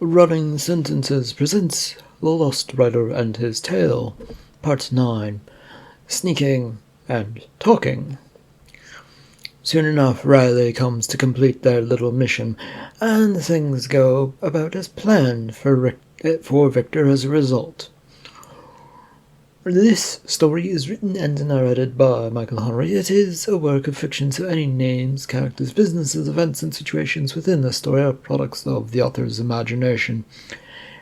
Running Sentences presents The Lost Rider and His Tale, Part 9, Sneaking and Talking. Soon enough, Riley comes to complete their little mission, and things go about as planned for Victor as a result. This story is written and narrated by Michael Henry. It is a work of fiction, so any names, characters, businesses, events, and situations within the story are products of the author's imagination.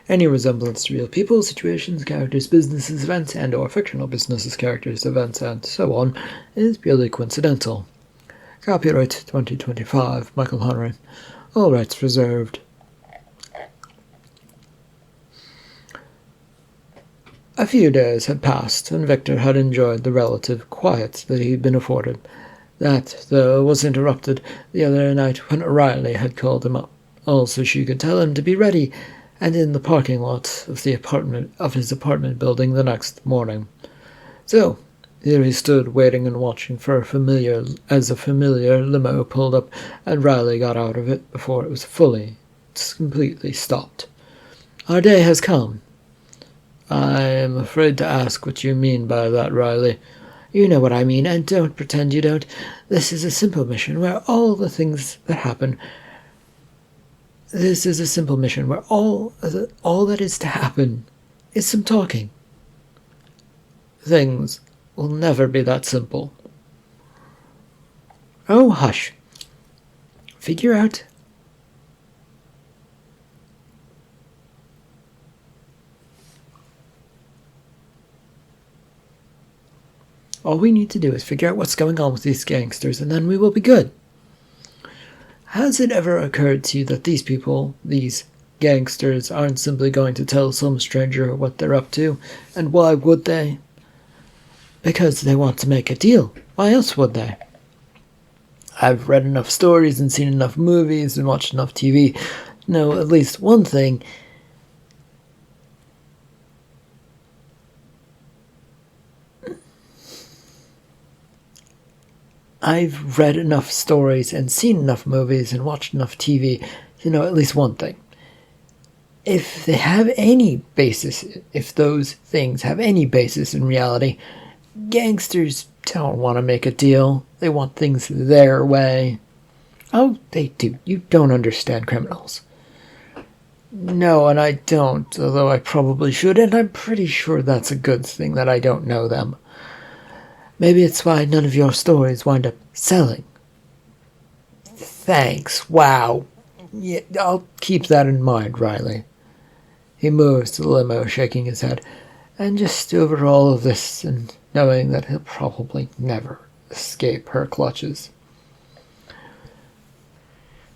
Any resemblance to real people, situations, characters, businesses, events, and or fictional businesses, characters, events, and so on is purely coincidental. Copyright 2025, Michael Henry. All rights reserved. A few days had passed, and Victor had enjoyed the relative quiet that he had been afforded. That, though, was interrupted the other night when Riley had called him up, also she could tell him to be ready and in the parking lot of his apartment building the next morning. So here he stood, waiting and watching for a familiar limo pulled up, and Riley got out of it before it was completely stopped. "Our day has come." "I am afraid to ask what you mean by that, Riley." "You know what I mean, and don't pretend you don't. This is a simple mission where all the things that happen... This is a simple mission where all that is to happen is some talking." "Things will never be that simple." "Oh, hush. Figure out..." "All we need to do is figure out what's going on with these gangsters, and then we will be good. Has it ever occurred to you that these people, these gangsters, aren't simply going to tell some stranger what they're up to? And why would they? Because they want to make a deal. Why else would they? I've read enough stories and seen enough movies and watched enough TV to know at least one thing. I've read enough stories and seen enough movies and watched enough TV to know at least one thing. If those things have any basis in reality, gangsters don't want to make a deal. They want things their way." "Oh, they do. You don't understand criminals." "No, and I don't, although I probably should, and I'm pretty sure that's a good thing that I don't know them. Maybe it's why none of your stories wind up selling." "Thanks. Wow. Yeah, I'll keep that in mind, Riley." He moves to the limo, shaking his head. "And just over all of this, and knowing that he'll probably never escape her clutches."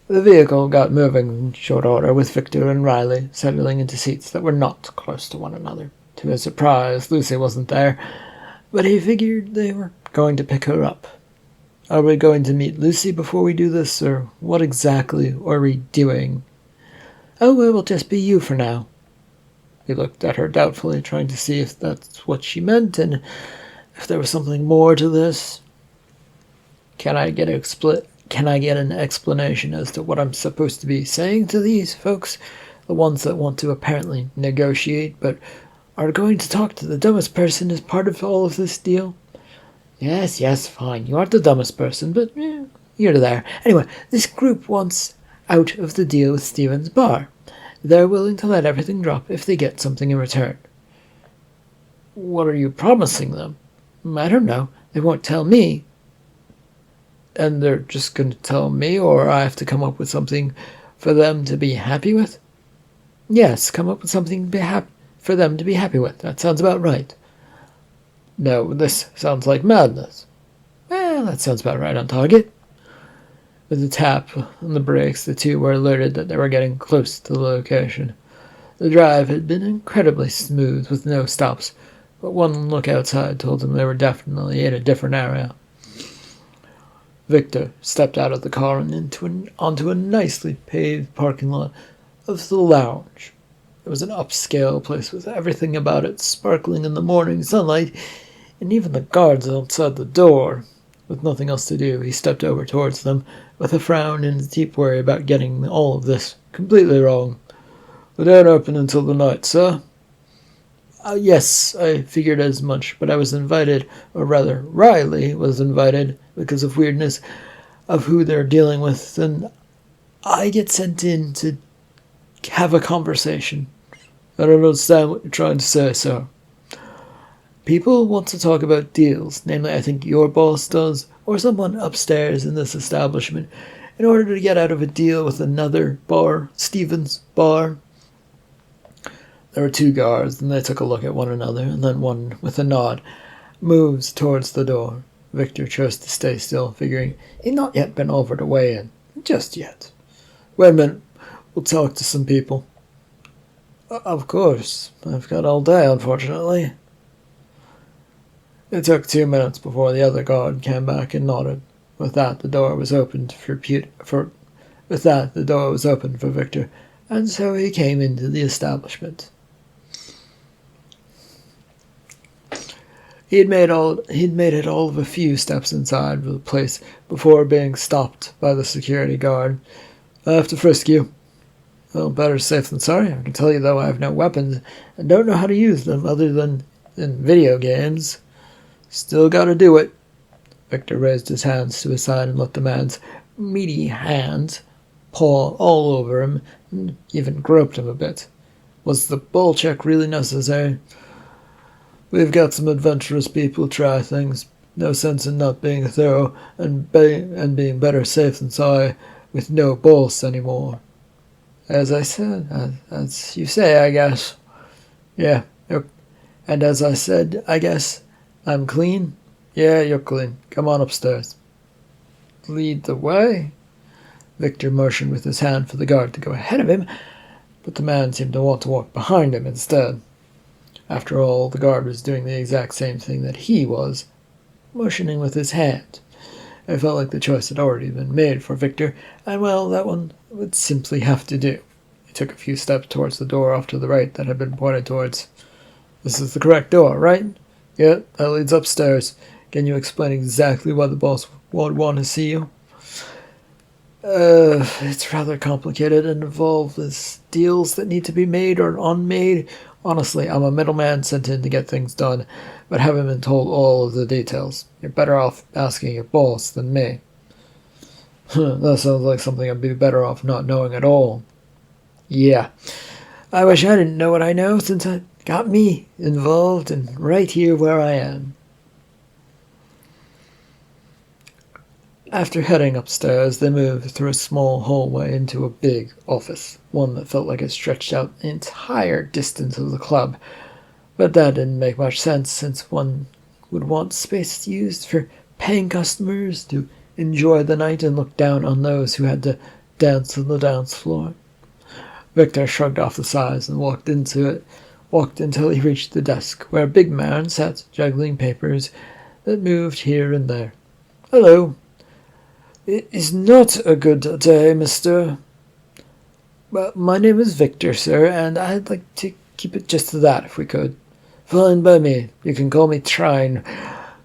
The vehicle got moving in short order, with Victor and Riley settling into seats that were not close to one another. To his surprise, Lucy wasn't there, but he figured they were going to pick her up. "Are we going to meet Lucy before we do this, or what exactly are we doing?" "Oh, it will just be you for now." He looked at her doubtfully, trying to see if that's what she meant, and if there was something more to this. Can I get an explanation as to what I'm supposed to be saying to these folks? The ones that want to apparently negotiate, but are going to talk to the dumbest person as part of all of this deal?" Yes, fine. You aren't the dumbest person, but you're there. Anyway, this group wants out of the deal with Stevens Bar. They're willing to let everything drop if they get something in return." "What are you promising them?" "I don't know. They won't tell me." "And they're just going to tell me, or I have to come up with something for them to be happy with?" "Yes, come up with something for them to be happy with. That sounds about right." "No, this sounds like madness." "Well, that sounds about right on target." With a tap on the brakes, the two were alerted that they were getting close to the location. The drive had been incredibly smooth, with no stops, but one look outside told them they were definitely in a different area. Victor stepped out of the car and onto a nicely paved parking lot of the lounge. It was an upscale place with everything about it sparkling in the morning sunlight, and even the guards outside the door. With nothing else to do, he stepped over towards them, with a frown and a deep worry about getting all of this completely wrong. "They don't open until the night, sir." Yes, I figured as much, but I was invited, or rather, Riley was invited, because of weirdness of who they're dealing with, and I get sent in to have a conversation. I don't understand what you're trying to say, sir. People want to talk about deals, namely I think your boss does, or someone upstairs in this establishment, in order to get out of a deal with another bar, Stevens Bar. There were two guards, and they took a look at one another, and then one, with a nod, moves towards the door. Victor chose to stay still, figuring he'd not yet been offered a way in. Just yet. "Wait a minute. We'll talk to some people." "Of course. I've got all day, unfortunately." It took 2 minutes before the other guard came back and nodded. With that, the door was opened for Victor, and so he came into the establishment. He'd made it all of a few steps inside the place before being stopped by the security guard. "I have to frisk you." "Well, better safe than sorry. I can tell you, though, I have no weapons and don't know how to use them other than in video games." "Still gotta do it." Victor raised his hands to his side and let the man's meaty hands paw all over him and even groped him a bit. "Was the ball check really necessary?" "We've got some adventurous people try things. No sense in not being thorough and being better safe than sorry with no boss anymore." "As I said, as you say, I guess." "Yeah, and as I said, I guess I'm clean?" "Yeah, you're clean. Come on upstairs." "Lead the way." Victor motioned with his hand for the guard to go ahead of him, but the man seemed to want to walk behind him instead. After all, the guard was doing the exact same thing that he was, motioning with his hand. It felt like the choice had already been made for Victor, and well, that one would simply have to do. He took a few steps towards the door off to the right that had been pointed towards. "This is the correct door, right?" "Yeah, that leads upstairs. Can you explain exactly why the boss would want to see you?" It's rather complicated and involves deals that need to be made or unmade. Honestly, I'm a middleman sent in to get things done, but haven't been told all of the details. You're better off asking your boss than me." "That sounds like something I'd be better off not knowing at all." "Yeah. I wish I didn't know what I know, since it got me involved and right here where I am." After heading upstairs, they moved through a small hallway into a big office, one that felt like it stretched out the entire distance of the club. But that didn't make much sense, since one would want space used for paying customers to enjoy the night and look down on those who had to dance on the dance floor. Victor shrugged off the sighs and walked until he reached the desk, where a big man sat juggling papers that moved here and there. "Hello." "It is not a good day, mister." "Well, my name is Victor, sir, and I'd like to keep it just to that, if we could." "Fine by me. You can call me Trine.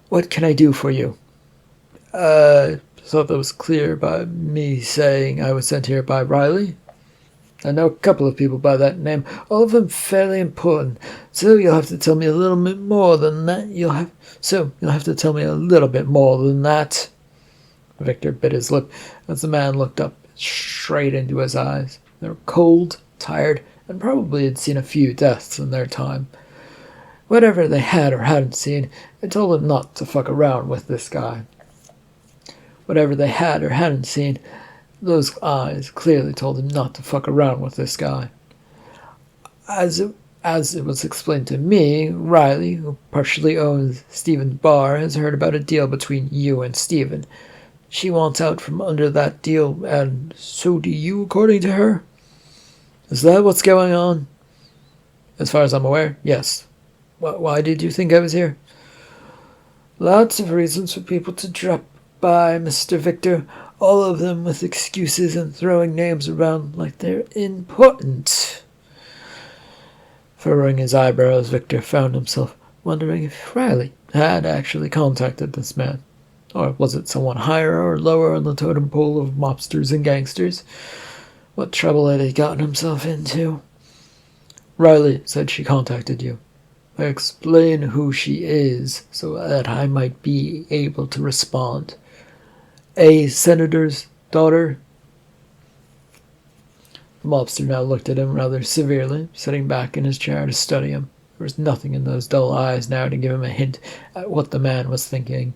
What can I do for you?" Thought that was clear by me saying I was sent here by Riley." "I know a couple of people by that name, all of them fairly important, so you'll have to tell me a little bit more than that. You'll have to tell me a little bit more than that." Victor bit his lip as the man looked up straight into his eyes. They were cold, tired, and probably had seen a few deaths in their time. Whatever they had or hadn't seen, it told them not to fuck around with this guy. Whatever they had or hadn't seen, those eyes clearly told him not to fuck around with this guy. As it was explained to me, Riley, who partially owns Stephen's bar, has heard about a deal between you and Stephen. She wants out from under that deal, and so do you, according to her. Is that what's going on? As far as I'm aware, yes. Why did you think I was here? Lots of reasons for people to drop by, Mr. Victor, all of them with excuses and throwing names around like they're important. Furrowing his eyebrows, Victor found himself wondering if Riley had actually contacted this man. Or was it someone higher or lower on the totem pole of mobsters and gangsters? What trouble had he gotten himself into? Riley said she contacted you. Explain who she is so that I might be able to respond. A senator's daughter? The mobster now looked at him rather severely, sitting back in his chair to study him. There was nothing in those dull eyes now to give him a hint at what the man was thinking.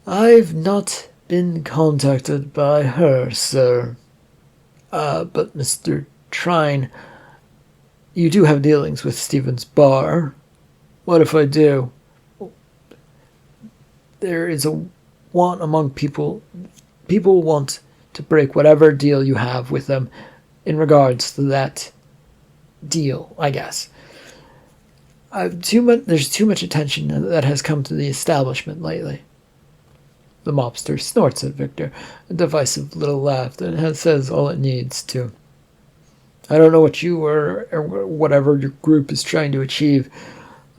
I've not been contacted by her, sir. But Mr. Trine, you do have dealings with Stevens Bar. What if I do? There is a want among people. People want to break whatever deal you have with them in regards to that deal, I guess. There's too much attention that has come to the establishment lately. The mobster snorts at Victor, a divisive little laugh that says all it needs to. I don't know what you or whatever your group is trying to achieve.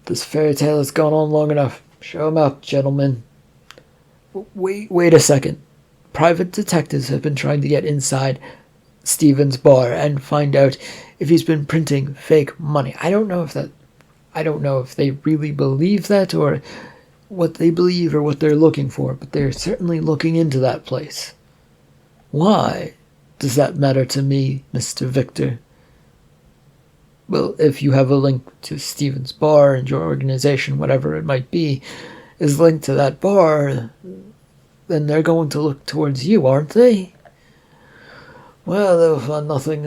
This fairy tale has gone on long enough. Show 'em out, gentlemen. Wait a second. Private detectives have been trying to get inside Stevens Bar and find out if he's been printing fake money. I don't know if they really believe that or what they believe or what they're looking for, but they're certainly looking into that place. Why does that matter to me, Mr. Victor? Well, if you have a link to Stevens Bar and your organization, whatever it might be, is linked to that bar, then they're going to look towards you, aren't they? Well, they'll find nothing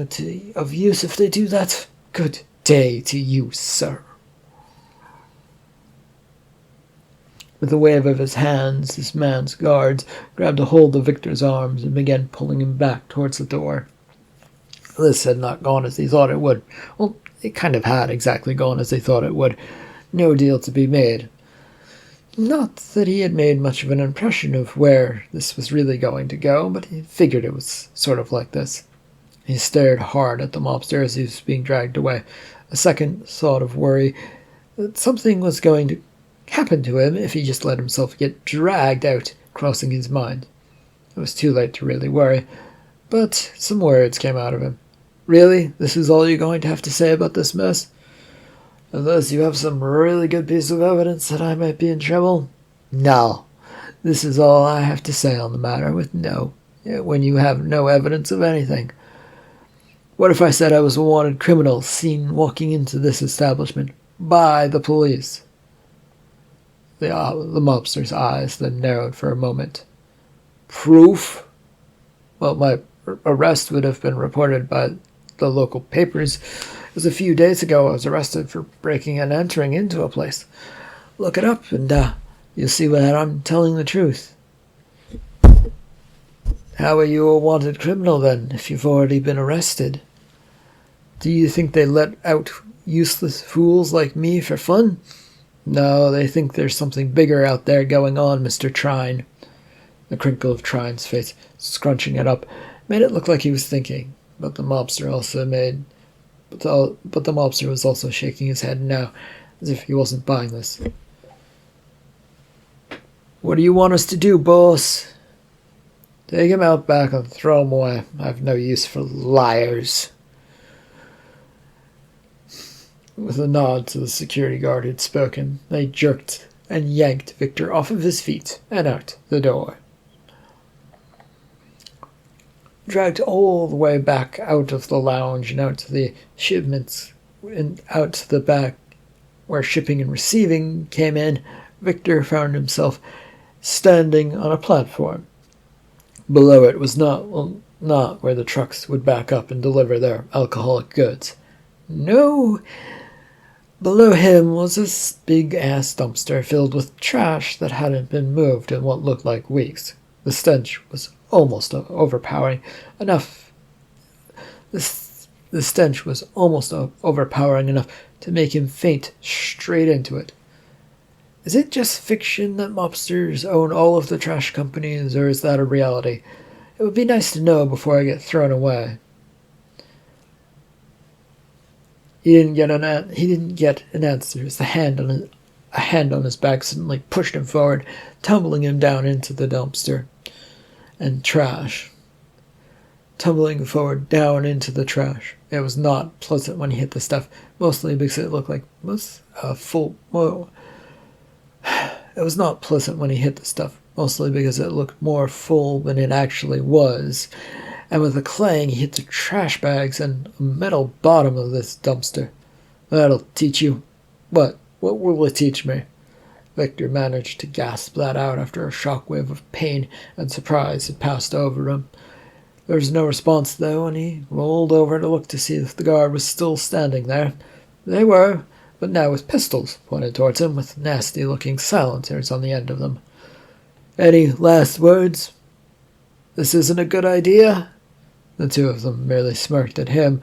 of use if they do that. Good day to you, sir. With a wave of his hands, this man's guards grabbed a hold of Victor's arms and began pulling him back towards the door. This had not gone as he thought it would. Well, it kind of had exactly gone as they thought it would. No deal to be made. Not that he had made much of an impression of where this was really going to go, but he figured it was sort of like this. He stared hard at the mobster as he was being dragged away, a second thought of worry that something was going to happen to him if he just let himself get dragged out crossing his mind. It was too late to really worry, but some words came out of him. Really? This is all you're going to have to say about this mess? Unless you have some really good piece of evidence that I might be in trouble? No. This is all I have to say on the matter when you have no evidence of anything. What if I said I was a wanted criminal seen walking into this establishment by the police? The mobster's eyes then narrowed for a moment. Proof? Well, my arrest would have been reported by the local papers. It was a few days ago I was arrested for breaking and entering into a place. Look it up and you'll see that I'm telling the truth. How are you a wanted criminal then, if you've already been arrested? Do you think they let out useless fools like me for fun? No, they think there's something bigger out there going on, Mr. Trine. The crinkle of Trine's face, scrunching it up, made it look like he was thinking, but the mobster was also shaking his head now, as if he wasn't buying this. What do you want us to do, boss? Take him out back and throw him away. I've no use for liars. With a nod to the security guard who'd spoken, they jerked and yanked Victor off of his feet and out the door. Dragged all the way back out of the lounge and out to the shipments and out to the back where shipping and receiving came in, Victor found himself standing on a platform. Below it was not where the trucks would back up and deliver their alcoholic goods. No. Below him was a big-ass dumpster filled with trash that hadn't been moved in what looked like weeks. The stench was almost overpowering enough. The stench was almost overpowering enough to make him faint straight into it. Is it just fiction that mobsters own all of the trash companies, or is that a reality? It would be nice to know before I get thrown away. He didn't get an answer as a hand on his back suddenly pushed him forward, tumbling him down into the dumpster and trash. tumbling forward down into the trash. It was not pleasant when he hit the stuff, mostly because it looked like full. Whoa. It was not pleasant when he hit the stuff, mostly because it looked more full than it actually was. And with a clang, he hit the trash bags and a metal bottom of this dumpster. That'll teach you. What? What will it teach me? Victor managed to gasp that out after a shockwave of pain and surprise had passed over him. There was no response, though, and he rolled over to look to see if the guard was still standing there. They were, but now with pistols pointed towards him, with nasty-looking silencers on the end of them. Any last words? This isn't a good idea? The two of them merely smirked at him,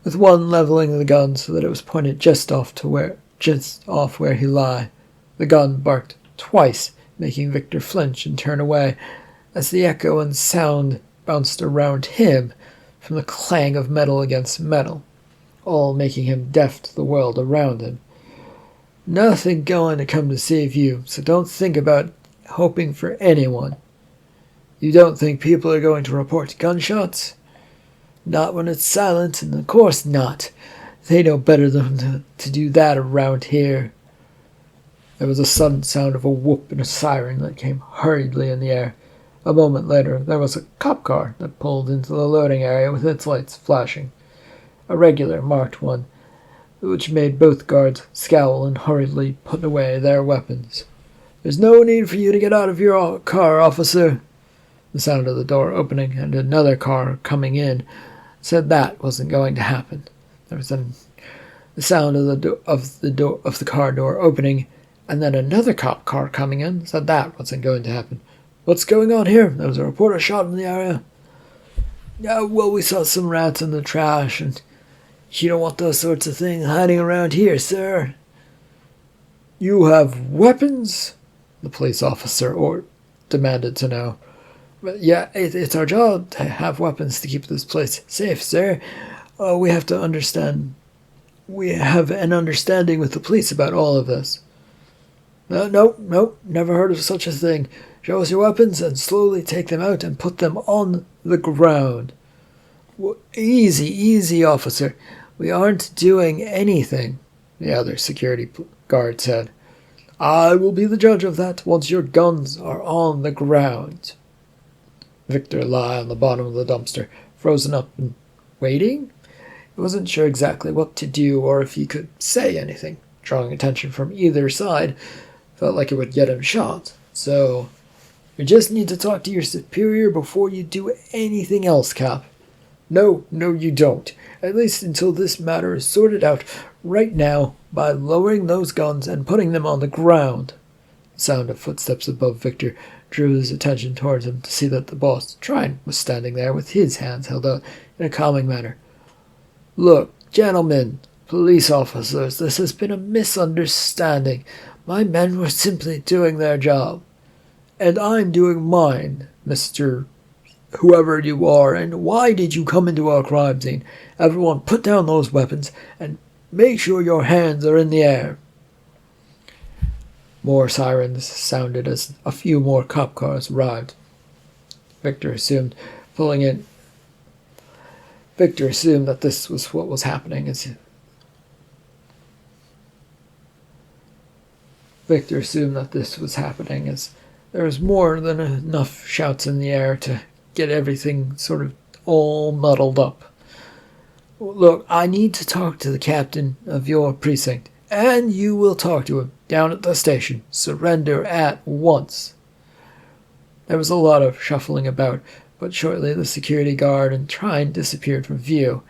with one leveling the gun so that it was pointed just off where he lay. The gun barked twice, making Victor flinch and turn away, as the echo and sound bounced around him from the clang of metal against metal, all making him deaf to the world around him. Nothing going to come to save you, so don't think about hoping for anyone. You don't think people are going to report gunshots? Not when it's silent, and of course not. They know better than to do that around here. There was a sudden sound of a whoop and a siren that came hurriedly in the air. A moment later, there was a cop car that pulled into the loading area with its lights flashing. A regular, marked one, which made both guards scowl and hurriedly put away their weapons. There's no need for you to get out of your car, officer. The sound of the door opening and another car coming in said that wasn't going to happen. There was the sound of the car door opening, and then another cop car coming in said that wasn't going to happen. What's going on here? There was a reporter shot in the area. Yeah, well, we saw some rats in the trash, and you don't want those sorts of things hiding around here, sir. You have weapons? The police officer demanded to know. But yeah, it's our job to have weapons to keep this place safe, sir. We have an understanding with the police about all of this. No, never heard of such a thing. Show us your weapons and slowly take them out and put them on the ground. Easy, officer. We aren't doing anything, the other security guard said. I will be the judge of that once your guns are on the ground. Victor lay on the bottom of the dumpster, frozen up and waiting. He wasn't sure exactly what to do or if he could say anything. Drawing attention from either side felt like it would get him shot. So, you just need to talk to your superior before you do anything else, Cap. No, you don't. At least until this matter is sorted out right now by lowering those guns and putting them on the ground. The sound of footsteps above Victor drew his attention towards him to see that the boss, Trine, was standing there with his hands held out in a calming manner. Look, gentlemen, police officers, this has been a misunderstanding. My men were simply doing their job. And I'm doing mine, Mr. Whoever you are, and why did you come into our crime scene? Everyone put down those weapons and make sure your hands are in the air. More sirens sounded as a few more cop cars arrived. Victor assumed that this was what was happening as there was more than enough shouts in the air to get everything sort of all muddled up. Look, I need to talk to the captain of your precinct, and you will talk to him down at the station. Surrender at once. There was a lot of shuffling about, but shortly the security guard and Trine disappeared from view.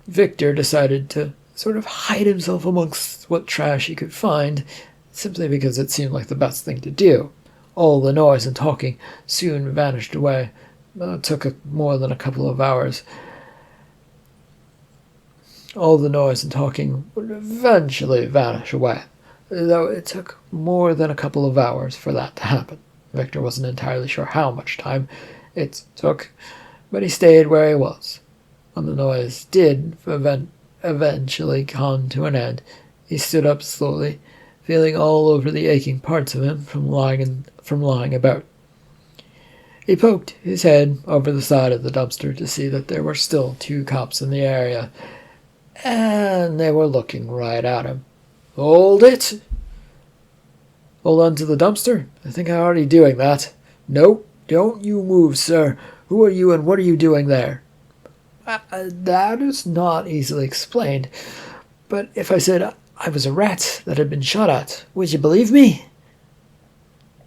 Victor decided to sort of hide himself amongst what trash he could find, simply because it seemed like the best thing to do. All the noise and talking soon vanished away. It took more than a couple of hours. All the noise and talking would eventually vanish away, though it took more than a couple of hours for that to happen. Victor wasn't entirely sure how much time it took, but he stayed where he was. When the noise did eventually come to an end, he stood up slowly, feeling all over the aching parts of him from lying about. He poked his head over the side of the dumpster to see that there were still 2 cops in the area, and they were looking right at him. "Hold it!" "Hold on to the dumpster? I think I'm already doing that." "No, don't you move, sir. Who are you and what are you doing there?" That is not easily explained, but if I said I was a rat that had been shot at, would you believe me?"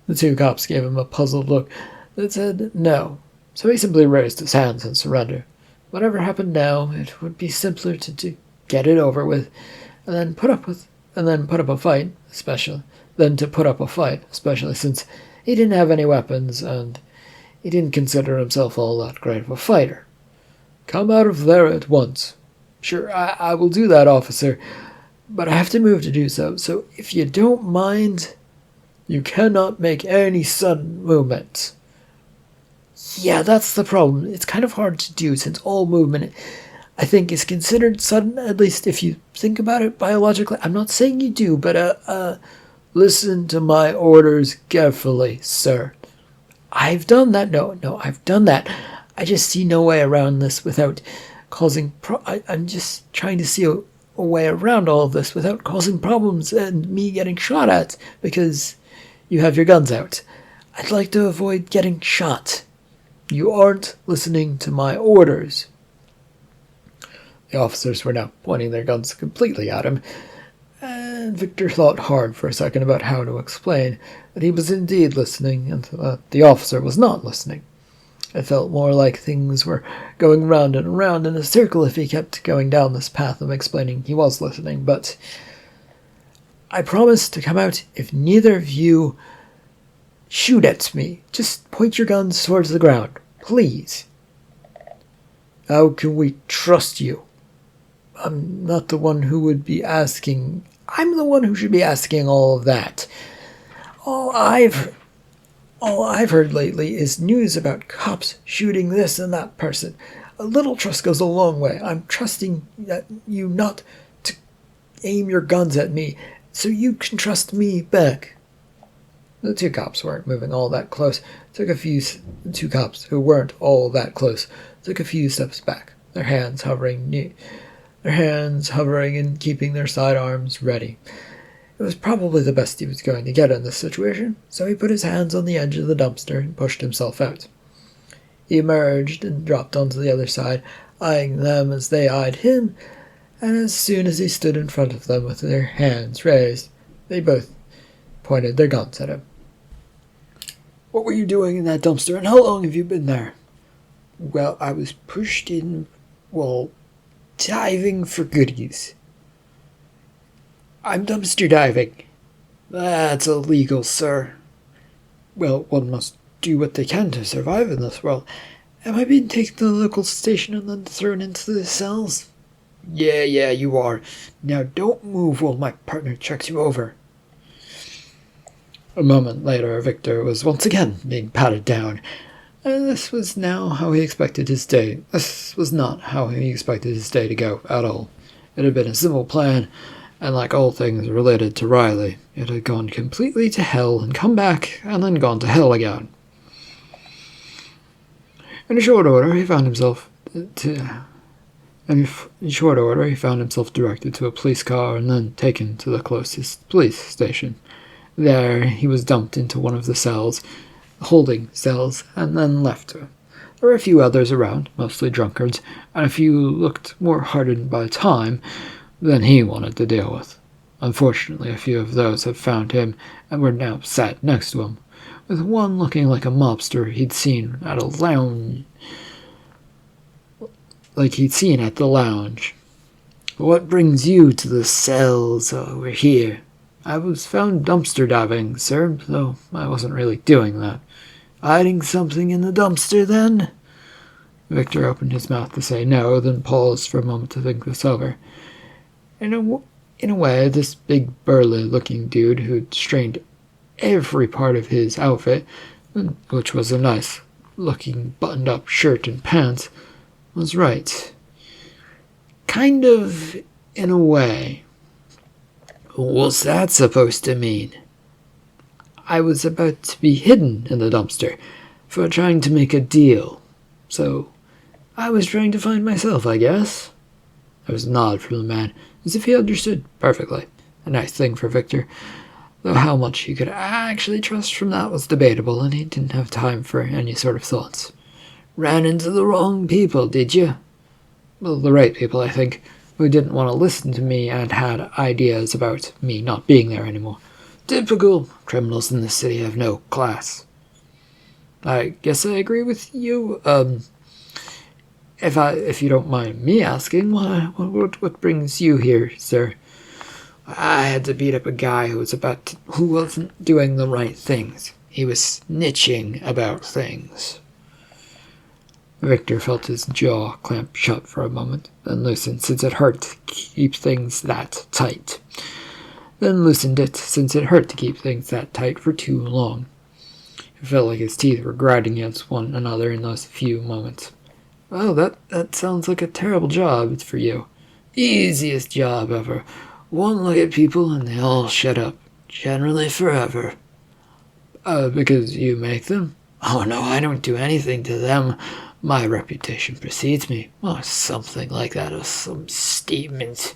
The 2 cops gave him a puzzled look that said no, so he simply raised his hands in surrender. Whatever happened now, it would be simpler to get it over with, and then put up a fight, especially since he didn't have any weapons and he didn't consider himself all that great of a fighter. "Come out of there at once." "Sure, I will do that, officer, but I have to move to do so, so if you don't mind." "You cannot make any sudden movements." "Yeah, that's the problem. It's kind of hard to do since all movement, I think, is considered sudden, at least if you think about it biologically. I'm not saying you do, but listen to my orders carefully, sir." "I've done that. No, I've done that. I just see no way around this without causing I'm just trying to see a way around all of this without causing problems and me getting shot at because you have your guns out. I'd like to avoid getting shot." "You aren't listening to my orders." The officers were now pointing their guns completely at him, and Victor thought hard for a second about how to explain that he was indeed listening and that the officer was not listening. It felt more like things were going round and round in a circle if he kept going down this path of explaining he was listening, but "I promise to come out if neither of you shoot at me. Just point your guns towards the ground, please." "How can we trust you?" "I'm not the one who would be asking. I'm the one who should be asking all of that. All I've heard lately is news about cops shooting this and that person. A little trust goes a long way. I'm trusting you not to aim your guns at me, so you can trust me back." The 2 cops weren't moving all that close. The 2 cops who weren't all that close took a few steps back, their hands hovering and keeping their sidearms ready. It was probably the best he was going to get in this situation, so he put his hands on the edge of the dumpster and pushed himself out. He emerged and dropped onto the other side, eyeing them as they eyed him, and as soon as he stood in front of them with their hands raised, they both pointed their guns at him. "What were you doing in that dumpster, and how long have you been there?" "Well, I was pushed in, diving for goodies." "I'm dumpster diving." "That's illegal, sir." "Well, one must do what they can to survive in this world. Am I being taken to the local station and then thrown into the cells?" Yeah, you are. Now don't move while my partner checks you over." A moment later, Victor was once again being patted down. And this was not how he expected his day to go at all. It had been a simple plan, and like all things related to Riley, it had gone completely to hell and come back and then gone to hell again. In short order, he found himself directed to a police car and then taken to the closest police station. There, he was dumped into one of the holding cells, and then left to him. There were a few others around, mostly drunkards, and a few looked more hardened by time than he wanted to deal with. Unfortunately, a few of those had found him and were now sat next to him, with one looking like a mobster he'd seen at the lounge. "What brings you to the cells over here?" "I was found dumpster diving, sir, though I wasn't really doing that." "Hiding something in the dumpster, then?" Victor opened his mouth to say no, then paused for a moment to think this over. In a way, this big, burly-looking dude who'd strained every part of his outfit, which was a nice-looking buttoned-up shirt and pants, was right. Kind of, in a way. "What's that supposed to mean?" "I was about to be hidden in the dumpster. for trying to make a deal. So, I was trying to find myself, I guess." There was a nod from the man, as if he understood perfectly. A nice thing for Victor, though how much he could actually trust from that was debatable, and he didn't have time for any sort of thoughts. "Ran into the wrong people, did you?" "Well, the right people, I think, who didn't want to listen to me and had ideas about me not being there anymore. Typical. Criminals in this city have no class." "I guess I agree with you. If you don't mind me asking, what brings you here, sir?" "I had to beat up a guy who wasn't doing the right things. He was snitching about things." Victor felt his jaw clamp shut for a moment, then loosened, since it hurt to keep things that tight. Then loosened it, since it hurt to keep things that tight for too long. It felt like his teeth were grinding against one another in those few moments. "Well, that sounds like a terrible job for you." "Easiest job ever. One look at people and they all shut up. Generally forever." Because you make them?" "Oh no, I don't do anything to them. My reputation precedes me." "Oh, something like that, or some statement."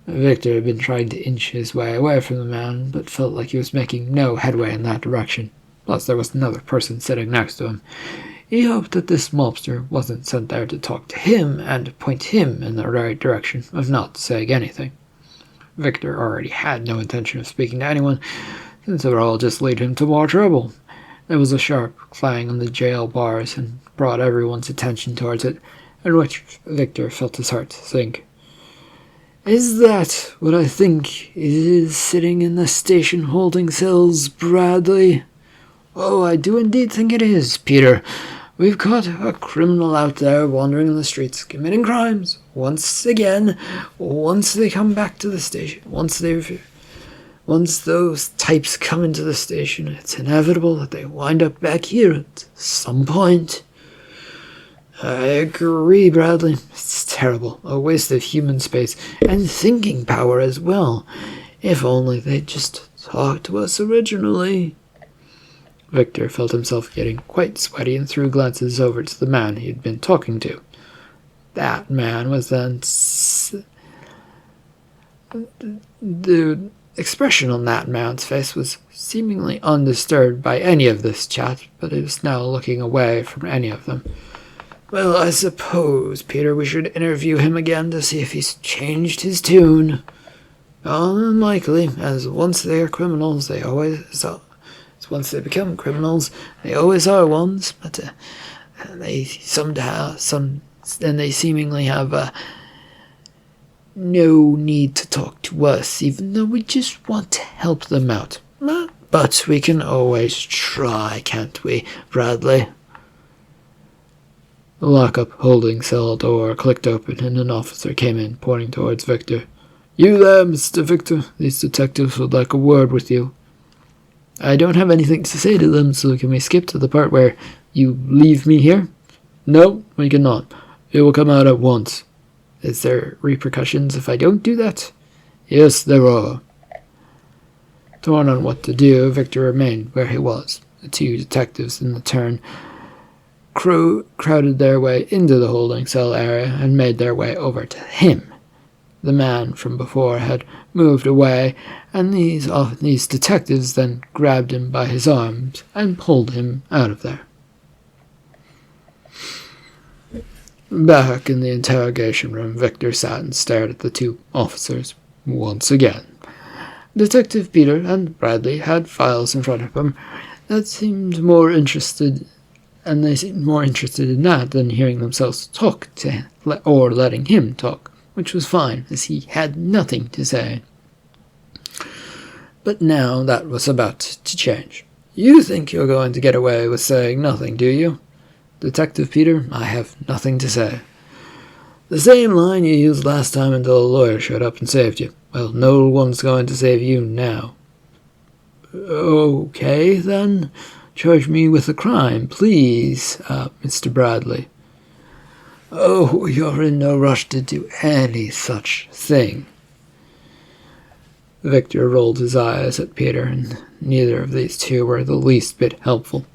Victor had been trying to inch his way away from the man, but felt like he was making no headway in that direction. Plus, there was another person sitting next to him. He hoped that this mobster wasn't sent there to talk to him and point him in the right direction of not saying anything. Victor already had no intention of speaking to anyone, since it would all just lead him to more trouble. There was a sharp clang on the jail bars and brought everyone's attention towards it, in which Victor felt his heart sink. "Is that what I think it is sitting in the station holding cells, Bradley?" "Oh, I do indeed think it is, Peter. We've caught a criminal out there wandering in the streets, committing crimes. Once again, once they come back to the station, once those types come into the station, it's inevitable that they wind up back here at some point." "I agree, Bradley. It's terrible. A waste of human space, and thinking power as well. If only they'd just talked to us originally." Victor felt himself getting quite sweaty and threw glances over to the man he had been talking to. That man was then... The expression on that man's face was seemingly undisturbed by any of this chat, but he was now looking away from any of them. "Well, I suppose, Peter, we should interview him again to see if he's changed his tune." "Unlikely, as once they are criminals, they always are. Once they become criminals, they always are ones, but they seemingly have no need to talk to us, even though we just want to help them out. But we can always try, can't we, Bradley?" The lock-up holding cell door clicked open and an officer came in, pointing towards Victor. "You there, Mr. Victor. These detectives would like a word with you." "I don't have anything to say to them, so can we skip to the part where you leave me here?" "No, we cannot. It will come out at once." "Is there repercussions if I don't do that?" "Yes, there are." Torn on what to do, Victor remained where he was. The two detectives in the turn crowded their way into the holding cell area and made their way over to him. The man from before had moved away, and these detectives then grabbed him by his arms and pulled him out of there. Back in the interrogation room, Victor sat and stared at the two officers once again. Detective Peter and Bradley had files in front of them that seemed more interested, and they seemed more interested in that than hearing themselves talk or letting him talk, which was fine, as he had nothing to say. But now that was about to change. "You think you're going to get away with saying nothing, do you?" "Detective Peter, I have nothing to say." "The same line you used last time until a lawyer showed up and saved you. Well, no one's going to save you now." "Okay, then. Charge me with a crime, please, Mr. Bradley." "Oh, you're in no rush to do any such thing." Victor rolled his eyes at Peter, and neither of these two were the least bit helpful.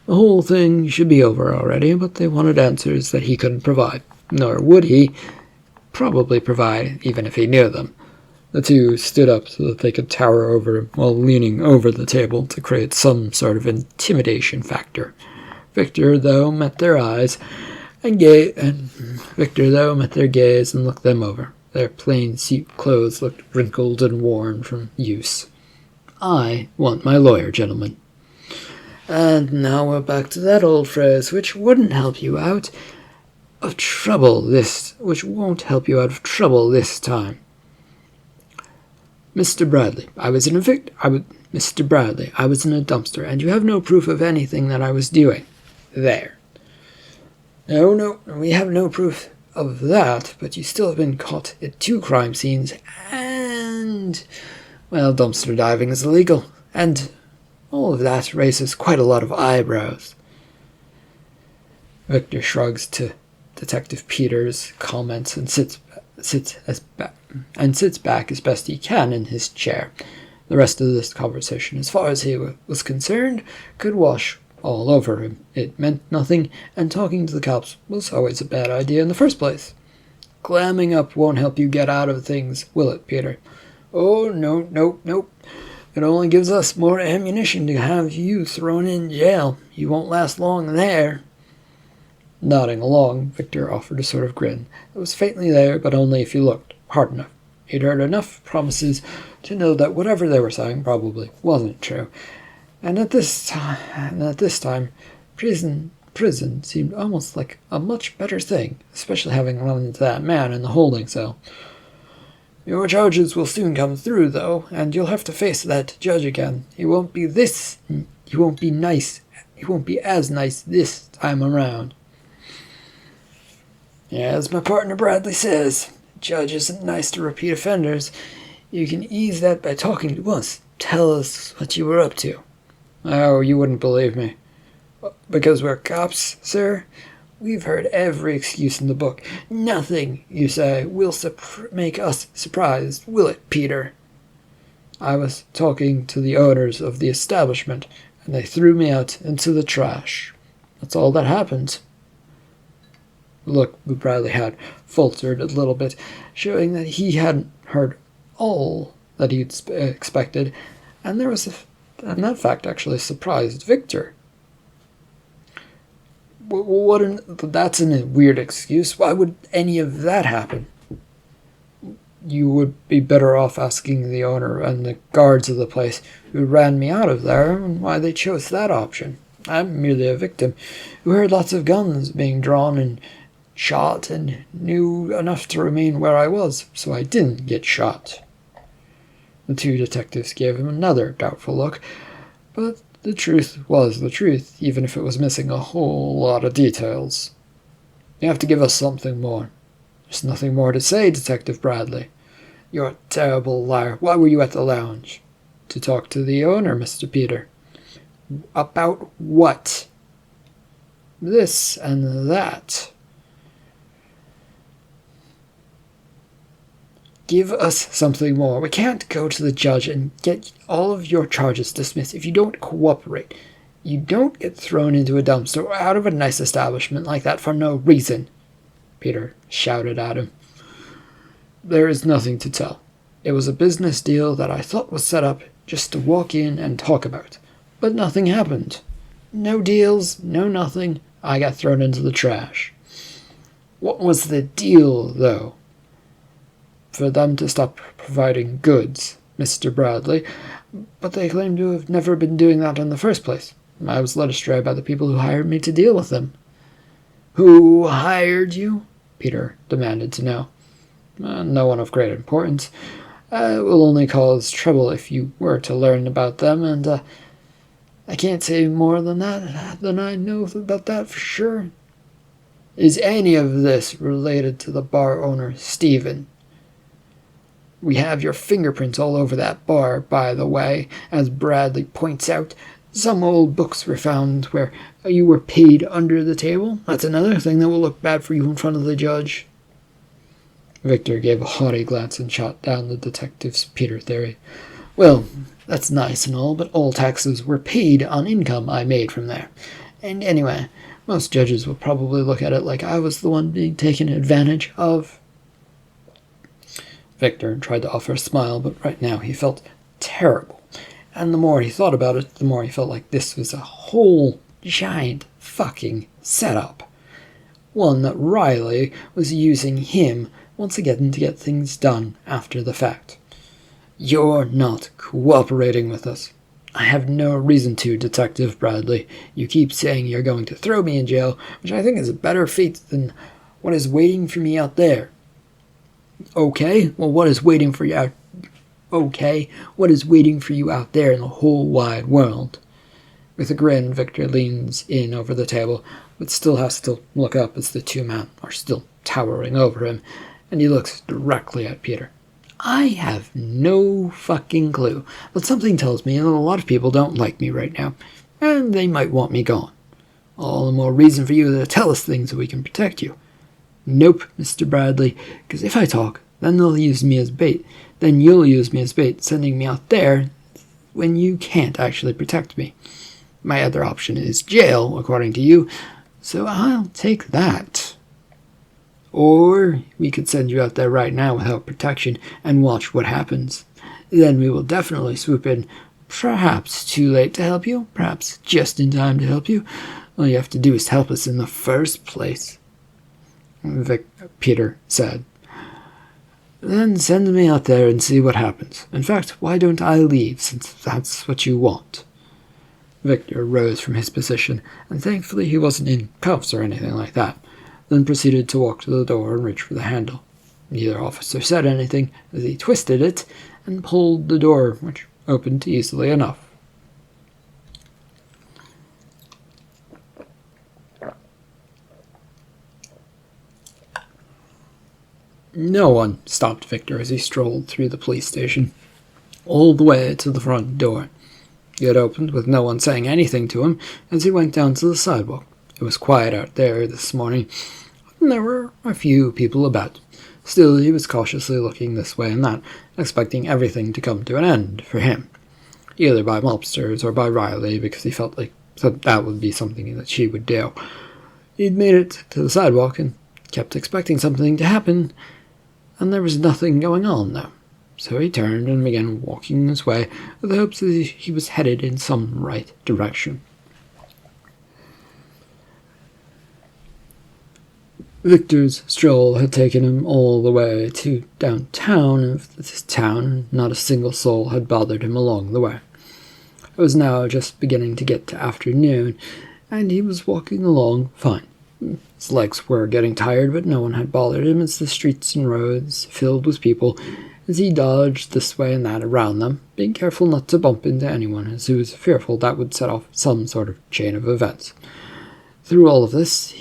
The whole thing should be over already, but they wanted answers that he couldn't provide, nor would he probably provide even if he knew them. The two stood up so that they could tower over him while leaning over the table to create some sort of intimidation factor. Victor, though, met their gaze and looked them over. Their plain suit clothes looked wrinkled and worn from use. "I want my lawyer, gentlemen." "And now we're back to that old phrase, which wouldn't help you out of trouble which won't help you out of trouble this time. Mr. Bradley, I was in a dumpster, and you have no proof of anything that I was doing there." No, we have no proof of that, but you still have been caught at 2 crime scenes, and, well, dumpster diving is illegal, and all of that raises quite a lot of eyebrows. Victor shrugs to Detective Peters' comments and sits back as best he can in his chair. The rest of this conversation, as far as he was concerned, could wash all over him. It meant nothing, and talking to the cops was always a bad idea in the first place. "Clamming up won't help you get out of things, will it, Peter?" "Oh, no. It only gives us more ammunition to have you thrown in jail. You won't last long there." Nodding along, Victor offered a sort of grin. It was faintly there, but only if you looked hard enough. He'd heard enough promises to know that whatever they were saying probably wasn't true. And at this time, prison seemed almost like a much better thing, especially having run into that man in the holding cell. "Your charges will soon come through, though, and you'll have to face that judge again. He won't be as nice this time around." "Yeah, as my partner Bradley says, the judge isn't nice to repeat offenders. You can ease that by talking to us. Tell us what you were up to." "Oh, you wouldn't believe me." "Because we're cops, sir? We've heard every excuse in the book. Nothing, you say, will make us surprised, will it, Peter?" "I was talking to the owners of the establishment, and they threw me out into the trash. That's all that happened." The look Bradley had faltered a little bit, showing that he hadn't heard all that he'd expected, and that fact actually surprised Victor. That's a weird excuse. Why would any of that happen? "You would be better off asking the owner and the guards of the place who ran me out of there and why they chose that option. I'm merely a victim who heard lots of guns being drawn and shot and knew enough to remain where I was, so I didn't get shot." The two detectives gave him another doubtful look, but the truth was the truth, even if it was missing a whole lot of details. "You have to give us something more." "There's nothing more to say, Detective Bradley." "You're a terrible liar. Why were you at the lounge?" "To talk to the owner, Mr. Peter." "About what?" "This and that." "Give us something more. We can't go to the judge and get all of your charges dismissed if you don't cooperate. You don't get thrown into a dumpster or out of a nice establishment like that for no reason," Peter shouted at him. "There is nothing to tell. It was a business deal that I thought was set up just to walk in and talk about. But nothing happened. No deals, no nothing. I got thrown into the trash." "What was the deal, though?" "For them to stop providing goods, Mr. Bradley, but they claim to have never been doing that in the first place. I was led astray by the people who hired me to deal with them." "Who hired you?" Peter demanded to know. No one of great importance. It will only cause trouble if you were to learn about them, and I can't say more than I know about that for sure." "Is any of this related to the bar owner, Stephen?" "We have your fingerprints all over that bar, by the way, as Bradley points out. Some old books were found where you were paid under the table. That's another thing that will look bad for you in front of the judge." Victor gave a haughty glance and shot down the detective's Peter theory. "Well, that's nice and all, but all taxes were paid on income I made from there. And anyway, most judges will probably look at it like I was the one being taken advantage of. Victor tried to offer a smile, but right now he felt terrible. And the more he thought about it, the more he felt like this was a whole giant fucking setup. One that Riley was using him once again to get things done after the fact. You're not cooperating with us. I have no reason to, Detective Bradley. You keep saying you're going to throw me in jail, which I think is a better fate than what is waiting for me out there. Okay, well, what is waiting for you out? Okay, what is waiting for you out there in the whole wide world? With a grin, Victor leans in over the table, but still has to look up as the two men are still towering over him, and he looks directly at Peter. I have no fucking clue, but something tells me that a lot of people don't like me right now, and they might want me gone. All the more reason for you to tell us things so we can protect you. Nope, Mr. Bradley, because if I talk, then they'll use me as bait. Then you'll use me as bait, sending me out there when you can't actually protect me. My other option is jail, according to you, so I'll take that. Or we could send you out there right now without protection and watch what happens. Then we will definitely swoop in, perhaps too late to help you, perhaps just in time to help you. All you have to do is help us in the first place. Peter said. Then send me out there and see what happens. In fact, why don't I leave, since that's what you want? Victor rose from his position, and thankfully he wasn't in cuffs or anything like that, then proceeded to walk to the door and reach for the handle. Neither officer said anything as he twisted it and pulled the door, which opened easily enough. No one stopped Victor as he strolled through the police station, all the way to the front door. It opened with no one saying anything to him as he went down to the sidewalk. It was quiet out there this morning, and there were a few people about. Still, he was cautiously looking this way and that, expecting everything to come to an end for him, either by mobsters or by Riley, because he felt like that would be something that she would do. He'd made it to the sidewalk and kept expecting something to happen, and there was nothing going on, though. So he turned and began walking his way with the hopes that he was headed in some right direction. Victor's stroll had taken him all the way to downtown of this town, and not a single soul had bothered him along the way. It was now just beginning to get to afternoon, and he was walking along fine. His legs were getting tired, but no one had bothered him as the streets and roads filled with people as he dodged this way and that around them, being careful not to bump into anyone as he was fearful that would set off some sort of chain of events. Through all of this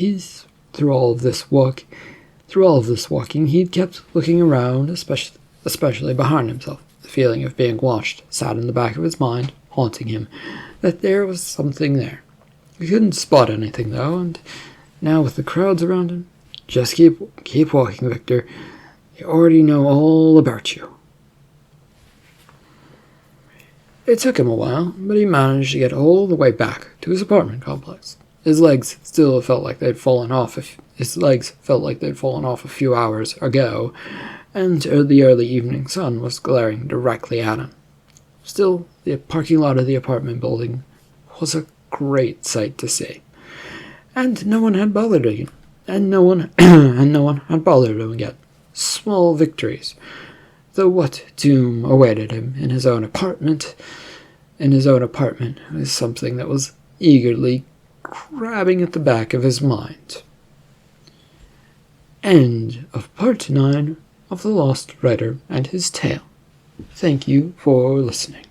walking, he'd kept looking around, especially behind himself. The feeling of being watched sat in the back of his mind, haunting him, that there was something there. He couldn't spot anything, though, and now with the crowds around him, just keep walking, Victor. They already know all about you. It took him a while, but he managed to get all the way back to his apartment complex. His legs still felt like they'd fallen off. A few hours ago, and the early evening sun was glaring directly at him. Still, the parking lot of the apartment building was a great sight to see, and no one had bothered him, and no one had bothered him yet. Small victories, though what doom awaited him in his own apartment was something that was eagerly grabbing at the back of his mind. End of part 9 of The Lost Writer and His Tale. Thank you for listening.